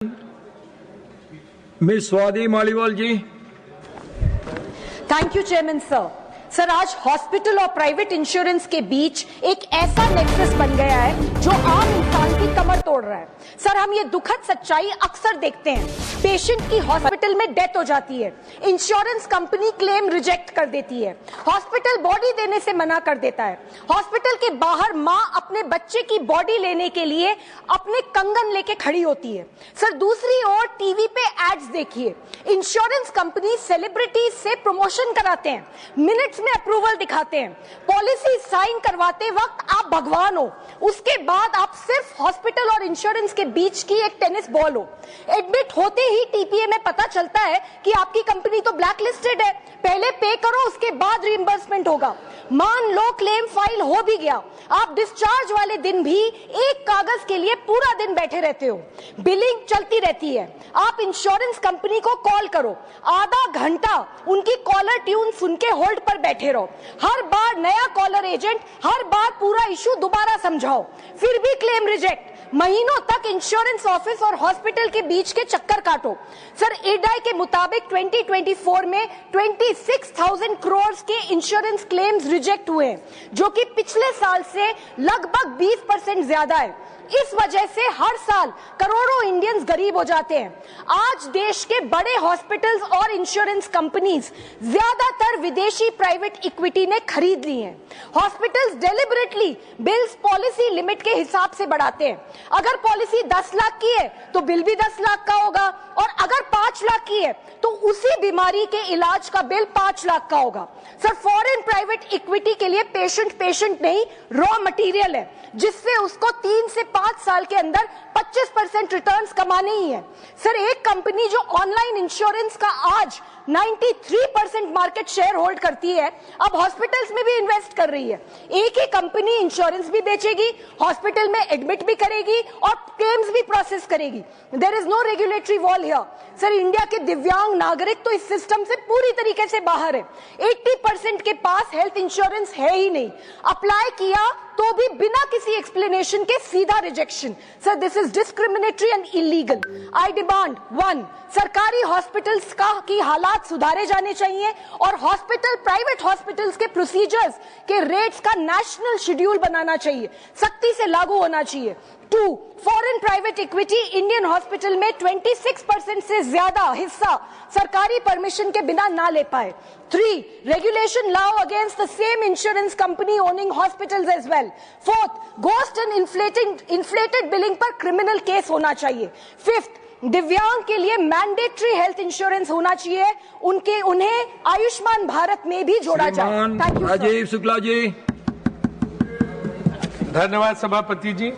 Miss Swati Maliwal ji. Thank you chairman sir, आज hospital और private insurance के बीच एक ऐसा नेक्सस बन गया है जो आम इंसान की कमर तोड़ रहा है। सर, हम ये दुखद सच्चाई अक्सर देखते हैं। पेशेंट की हॉस्पिटल में डेथ हो जाती है, इंश्योरेंस कंपनी क्लेम रिजेक्ट कर देती है, हॉस्पिटल बॉडी देने से मना कर देता है, हॉस्पिटल के बाहर माँ अपने बच्चे की बॉडी लेने के लिए अपने कंगन लेके खड़ी होती है। सर, दूसरी ओर टीवी पे एड्स देखिए, इंश्योरेंस कंपनी सेलिब्रिटीज से प्रमोशन कराते हैं, मिनट्स में अप्रूवल दिखाते हैं, पॉलिसी साइन करवाते वक्त आप भगवान हो, उसके बाद आप सिर्फ हॉस्पिटल और इंश्योरेंस के बीच की एक टेनिस बॉल हो। एडमिट होते ही टीपीए में पता चलता है कि आपकी कंपनी तो ब्लैक लिस्टेड है, पहले पे करो उसके बाद रिइंबर्समेंट होगा। मान लो क्लेम फाइल हो भी गया, आप डिस्चार्ज वाले दिन भी एक कागज के लिए पूरा दिन बैठे रहते हो, बिलिंग चलती रहती है। आप इंश्योरेंस कंपनी को कॉल करो, आधा घंटा उनकी कॉलर ट्यून सुन के होल्ड पर बैठे रहो, हर बार नया कॉलर एजेंट, हर बार पूरा इशू दोबारा समझाओ, फिर भी क्लेम रिजेक्ट। महीनों तक इंश्योरेंस ऑफिस और हॉस्पिटल के बीच के चक्कर काटो। सर, इरडाई के मुताबिक 2024 में 26,000 करोड़ के इंश्योरेंस क्लेम्स रिजेक्ट हुए हैं, जो कि पिछले साल से लगभग 20% ज्यादा है। इस वजह से हर साल करोड़ों इंडियंस गरीब हो जाते हैं। आज देश के बड़े हॉस्पिटल्स और इंश्योरेंस कंपनीज ज्यादातर विदेशी प्राइवेट इक्विटी ने खरीद ली हैं। Hospitals deliberately bills policy limit के हिसाब से बढ़ाते हैं। अगर पॉलिसी 10 लाख की है तो बिल भी 10 लाख का होगा, और अगर 5 लाख की है तो उसी बीमारी के इलाज का बिल 5 लाख का होगा। सर, फॉरेन प्राइवेट इक्विटी के लिए पेशेंट नहीं, रॉ मटेरियल है, जिससे उसको 3 से 5 साल के अंदर 25% रिटर्न्स कमाने ही है। सर, एक कंपनी जो ऑनलाइन इंश्योरेंस का आज 93% मार्केट शेयर होल्ड करती है, अब हॉस्पिटल्स में भी इन्वेस्ट कर रही है। एक ही कंपनी इंश्योरेंस भी बेचेगी, हॉस्पिटल में एडमिट भी करेगी और क्लेम्स भी प्रोसेस करेगी। There is no regulatory wall here. Sir, India के दिव्यांग नागरिक तो इस सिस्टम से पूरी तरीके से बाहर है। 80% के पास हेल्थ इंश्योरेंस है ही नहीं, अप्लाई किया तो भी बिना किसी एक्सप्लेनेशन के सीधा rejection. Sir, this is discriminatory and illegal. I demand 1, सरकारी हॉस्पिटल्स की हालात सुधारे जाने चाहिए और हॉस्पिटल, प्राइवेट हॉस्पिटल्स के प्रोसीजर्स के रेट्स का नेशनल शेड्यूल बनाना चाहिए, सख्ती से लागू होना चाहिए। 2, foreign private equity Indian hospital में 26% से ज्यादा हिस्सा सरकारी परमिशन के बिना ना ले पाए। 3, रेगुलेशन लाओ against the same insurance company owning hospitals as well. 4th, ghost and inflated billing पर क्रिमिनल केस होना चाहिए। 5th, दिव्यांग के लिए मैंडेटरी हेल्थ इंश्योरेंस होना चाहिए, उन्हें आयुष्मान भारत में भी जोड़ा जाए। Thank you. राजीव शुक्ला जी। धन्यवाद सभापति जी।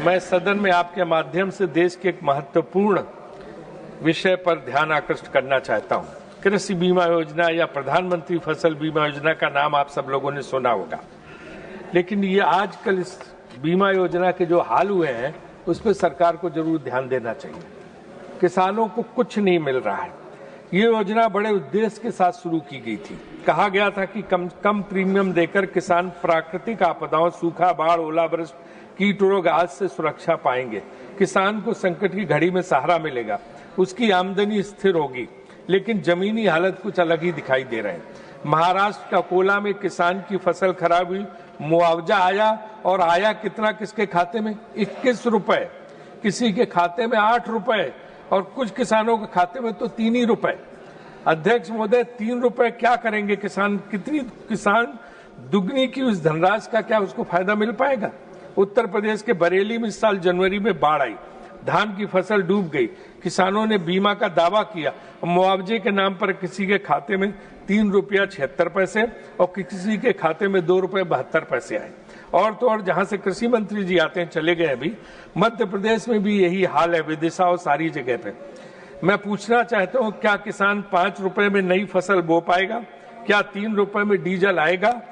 मैं सदन में आपके माध्यम से देश के एक महत्वपूर्ण विषय पर ध्यान आकृष्ट करना चाहता हूं। कृषि बीमा योजना या प्रधानमंत्री फसल बीमा योजना का नाम आप सब लोगों ने सुना होगा, लेकिन ये आजकल इस बीमा योजना के जो हाल हुए हैं उस पर सरकार को जरूर ध्यान देना चाहिए। किसानों को कुछ नहीं मिल रहा है। ये योजना बड़े उद्देश्य के साथ शुरू की गई थी। कहा गया था कि कम प्रीमियम देकर किसान प्राकृतिक आपदाओं, सूखा, बाढ़, ओलावृष्टि, कीट रोग आदि से सुरक्षा पाएंगे। किसान को संकट की घड़ी में सहारा मिलेगा, उसकी आमदनी स्थिर होगी। लेकिन जमीनी हालत कुछ अलग ही दिखाई दे रहे हैं। महाराष्ट्र का अकोला में किसान की फसल खराब हुई, मुआवजा आया, और आया कितना किसके खाते में? 21 रुपए, किसी के खाते में 8 रुपए, और कुछ किसानों के खाते में तो 3 ही रुपए। अध्यक्ष महोदय, 3 रुपए क्या करेंगे किसान? किसान दुगनी की उस धनराशि का क्या उसको फायदा मिल पाएगा? उत्तर प्रदेश के बरेली में इस साल जनवरी में बाढ़ आई, धान की फसल डूब गई, किसानों ने बीमा का दावा किया, मुआवजे के नाम पर किसी के खाते में 3 रुपया 76 पैसे और किसी के खाते में 2 रुपये 72 पैसे आए। और तो और जहां से कृषि मंत्री जी आते हैं, चले गए अभी, मध्य प्रदेश में भी यही हाल है, विदिशा और सारी जगह पे। मैं पूछना चाहता हूं, क्या किसान 5 रुपए में नई फसल बो पाएगा? क्या 3 रुपए में डीजल आएगा?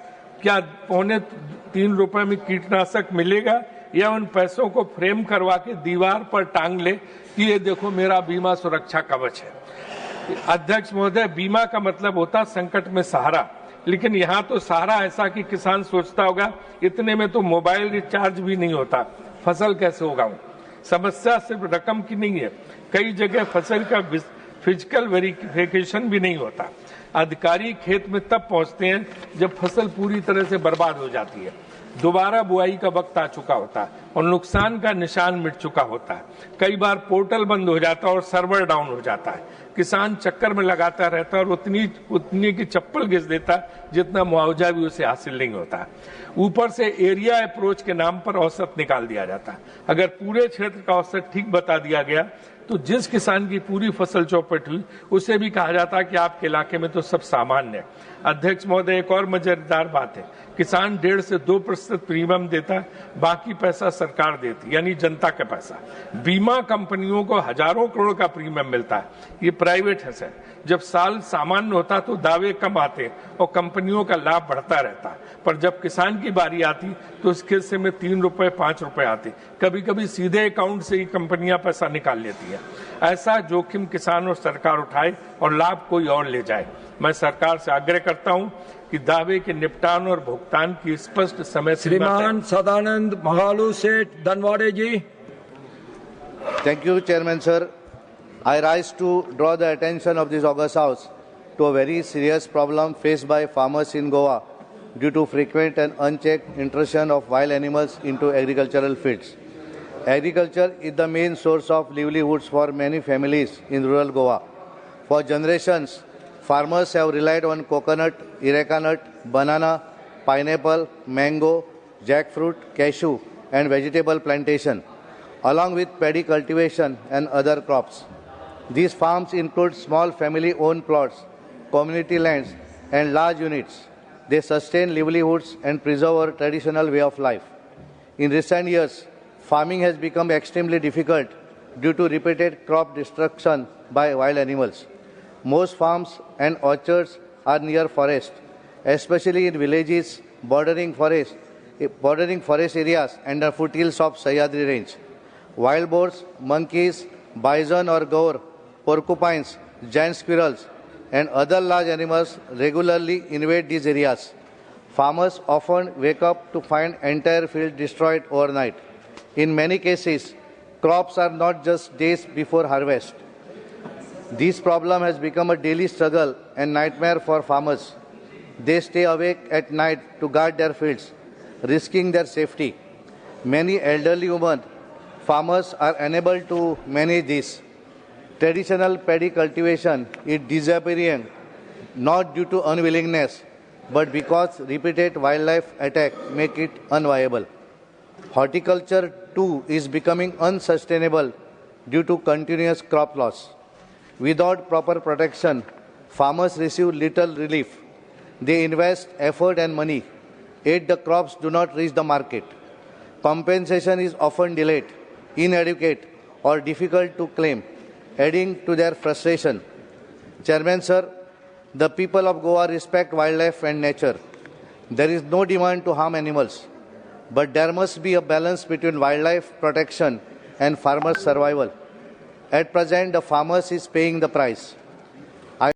क्या 3.25 रुपए में कीटनाशक मिलेगा? या उन पैसों को फ्रेम करवा के दीवार पर टांग ले कि ये देखो मेरा बीमा सुरक्षा कवच है। अध्यक्ष महोदय, बीमा का मतलब होता संकट में सहारा, लेकिन यहाँ तो सहारा ऐसा कि किसान सोचता होगा इतने में तो मोबाइल रिचार्ज भी नहीं होता, फसल कैसे होगा? समस्या सिर्फ रकम की नहीं है, कई जगह फसल का फिजिकल वेरिफिकेशन भी नहीं होता। अधिकारी खेत में तब पहुंचते हैं जब फसल पूरी तरह से बर्बाद हो जाती है, दोबारा बुआई का वक्त आ चुका होता है और नुकसान का निशान मिट चुका होता है। कई बार पोर्टल बंद हो जाता है और सर्वर डाउन हो जाता है। किसान चक्कर में लगाता रहता है और उतनी की चप्पल घिस देता है जितना मुआवजा भी उसे हासिल नहीं होता है। ऊपर से एरिया अप्रोच के नाम पर औसत निकाल दिया जाता है। अगर पूरे क्षेत्र का औसत ठीक बता दिया गया तो जिस किसान की पूरी फसल चौपट हुई उसे भी कहा जाता है कि आपके इलाके में तो सब सामान्य है। अध्यक्ष महोदय, एक और मजेदार बात है, किसान 1.5 से 2% प्रीमियम देता है, बाकी पैसा सरकार देती, यानी जनता का पैसा। बीमा कंपनियों को हजारों करोड़ का प्रीमियम मिलता है, ये प्राइवेट है सर। जब साल सामान्य होता तो दावे कम आते और कंपनियों का लाभ बढ़ता रहता, पर जब किसान की बारी आती तो उसके हिस्से में 3 रुपए 5 रुपए आते। कभी कभी सीधे अकाउंट से ही कंपनियां पैसा निकाल लेती है। ऐसा जोखिम किसान और सरकार उठाए और लाभ कोई और ले जाए। मैं सरकार से आग्रह करता हूं कि दावे के निपटान और भुगतान की स्पष्ट समय सीमा श्रीमान सदानंद महालू सेठ धनवाड़े जी। Thank you, Chairman Sir. I rise to draw the attention of this August House to a very serious problem faced by farmers in Goa due to frequent and unchecked intrusion of wild animals into agricultural fields. Agriculture is the main source of livelihoods for many families in rural Goa. For generations, farmers have relied on coconut, areca nut, banana, pineapple, mango, jackfruit, cashew, and vegetable plantation, along with paddy cultivation and other crops. These farms include small family-owned plots, community lands, and large units. They sustain livelihoods and preserve our traditional way of life. In recent years, farming has become extremely difficult due to repeated crop destruction by wild animals. Most farms and orchards are near forest, especially in villages bordering forest areas and the foothills of Sahyadri Range. Wild boars, monkeys, bison or gaur, porcupines, giant squirrels, and other large animals regularly invade these areas. Farmers often wake up to find entire fields destroyed overnight. In many cases, crops are not just days before harvest. This problem has become a daily struggle and nightmare for farmers. They stay awake at night to guard their fields, risking their safety. Many elderly women farmers are unable to manage this. Traditional paddy cultivation is disappearing not due to unwillingness, but because repeated wildlife attacks make it unviable. Horticulture too is becoming unsustainable due to continuous crop loss. Without proper protection, farmers receive little relief. They invest effort and money, yet the crops do not reach the market. Compensation is often delayed, inadequate, or difficult to claim, adding to their frustration. Chairman Sir, the people of Goa respect wildlife and nature. There is no demand to harm animals, but there must be a balance between wildlife protection and farmers' survival. At present, the farmers is paying the price.